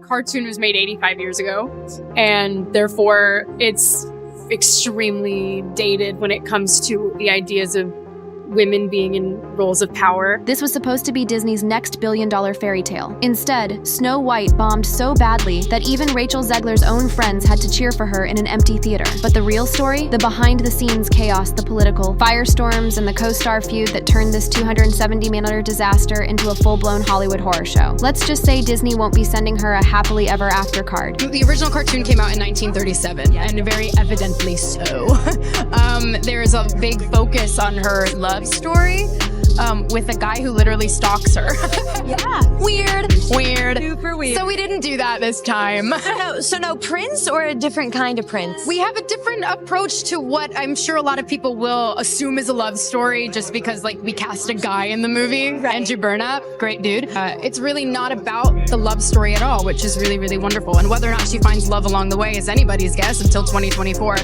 cartoon was made 85 years ago, and therefore it's extremely dated when it comes to the ideas of women being in roles of power. This was supposed to be Disney's next billion-dollar fairy tale. Instead, Snow White bombed so badly that even Rachel Zegler's own friends had to cheer for her in an empty theater. But the real story? The behind-the-scenes chaos, the political firestorms, and the co-star feud that turned this $270 million disaster into a full-blown Hollywood horror show. Let's just say Disney won't be sending her a happily ever after card. The original cartoon came out in 1937, and very evidently so. There's a big focus on her love story with a guy who literally stalks her. Yeah. Weird. Super weird. So we didn't do that this time. So no prince or a different kind of prince? We have a different approach to what I'm sure a lot of people will assume is a love story just because, like, we cast a guy in the movie, right. Andrew Burnap, great dude. It's really not about the love story at all, which is really, really wonderful. And whether or not she finds love along the way is anybody's guess until 2024.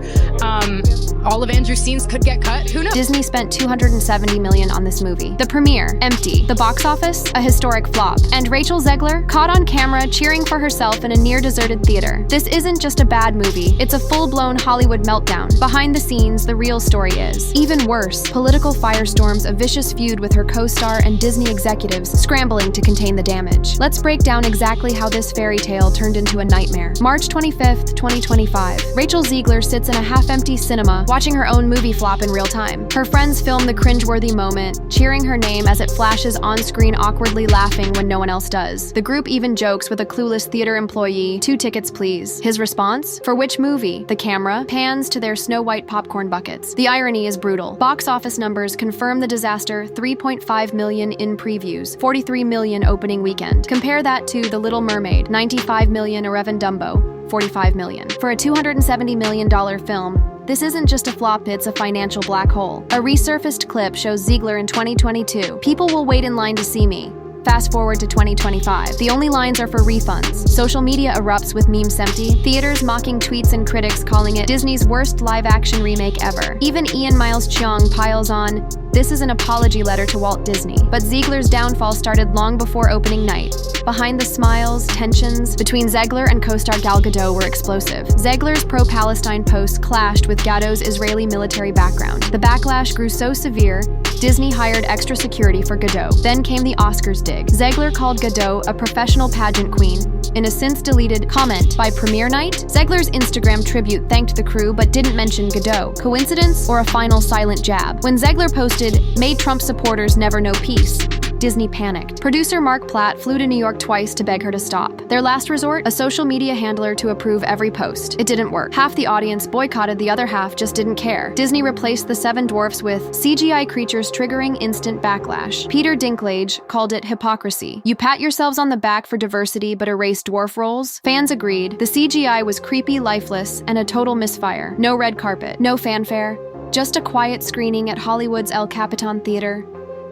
All of Andrew's scenes could get cut. Who knows? Disney spent $270 million on this movie. The premiere, empty. The box office, a historic flop. And Rachel Zegler, caught on camera cheering for herself in a near-deserted theater. This isn't just a bad movie, it's a full-blown Hollywood meltdown. Behind the scenes, the real story is even worse. Political firestorms, a vicious feud with her co-star and Disney executives scrambling to contain the damage. Let's break down exactly how this fairy tale turned into a nightmare. March 25th, 2025. Rachel Zegler sits in a half-empty cinema, watching her own movie flop in real time. Her friends film the cringeworthy moment, cheering her name as it flashes on-screen, awkwardly laughing when no one else does. The group even jokes with a clueless theater employee, 2 tickets please. His response? For which movie? The camera pans to their Snow White popcorn buckets. The irony is brutal. Box office numbers confirm the disaster, 3.5 million in previews, 43 million opening weekend. Compare that to The Little Mermaid, 95 million, or even Dumbo, 45 million. For a $270 million film, this isn't just a flop, it's a financial black hole. A resurfaced clip shows Zegler in 2022. People will wait in line to see me. Fast forward to 2025. The only lines are for refunds. Social media erupts with meme empty, theaters mocking tweets and critics calling it Disney's worst live-action remake ever. Even Ian Miles Cheong piles on, this is an apology letter to Walt Disney. But Zegler's downfall started long before opening night. Behind the smiles, tensions between Zegler and co-star Gal Gadot were explosive. Zegler's pro-Palestine posts clashed with Gadot's Israeli military background. The backlash grew so severe, Disney hired extra security for Gadot. Then came the Oscars dig. Zegler called Gadot a professional pageant queen. In a since-deleted comment by premiere night, Zegler's Instagram tribute thanked the crew but didn't mention Gadot. Coincidence or a final silent jab? When Zegler posted, "Made Trump supporters never know peace," Disney panicked. Producer Mark Platt flew to New York twice to beg her to stop. Their last resort? A social media handler to approve every post. It didn't work. Half the audience boycotted, the other half just didn't care. Disney replaced the 7 dwarfs with CGI creatures, triggering instant backlash. Peter Dinklage called it hypocrisy. You pat yourselves on the back for diversity but erase dwarf roles? Fans agreed. The CGI was creepy, lifeless, and a total misfire. No red carpet, no fanfare, just a quiet screening at Hollywood's El Capitan Theater.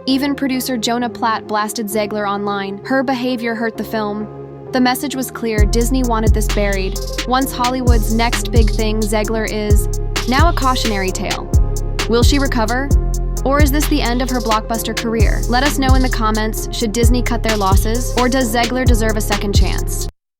Even producer Jonah Platt blasted Zegler online. Her behavior hurt the film. The message was clear, Disney wanted this buried. Once Hollywood's next big thing, Zegler is now a cautionary tale. Will she recover? Or is this the end of her blockbuster career? Let us know in the comments, should Disney cut their losses? Or does Zegler deserve a second chance?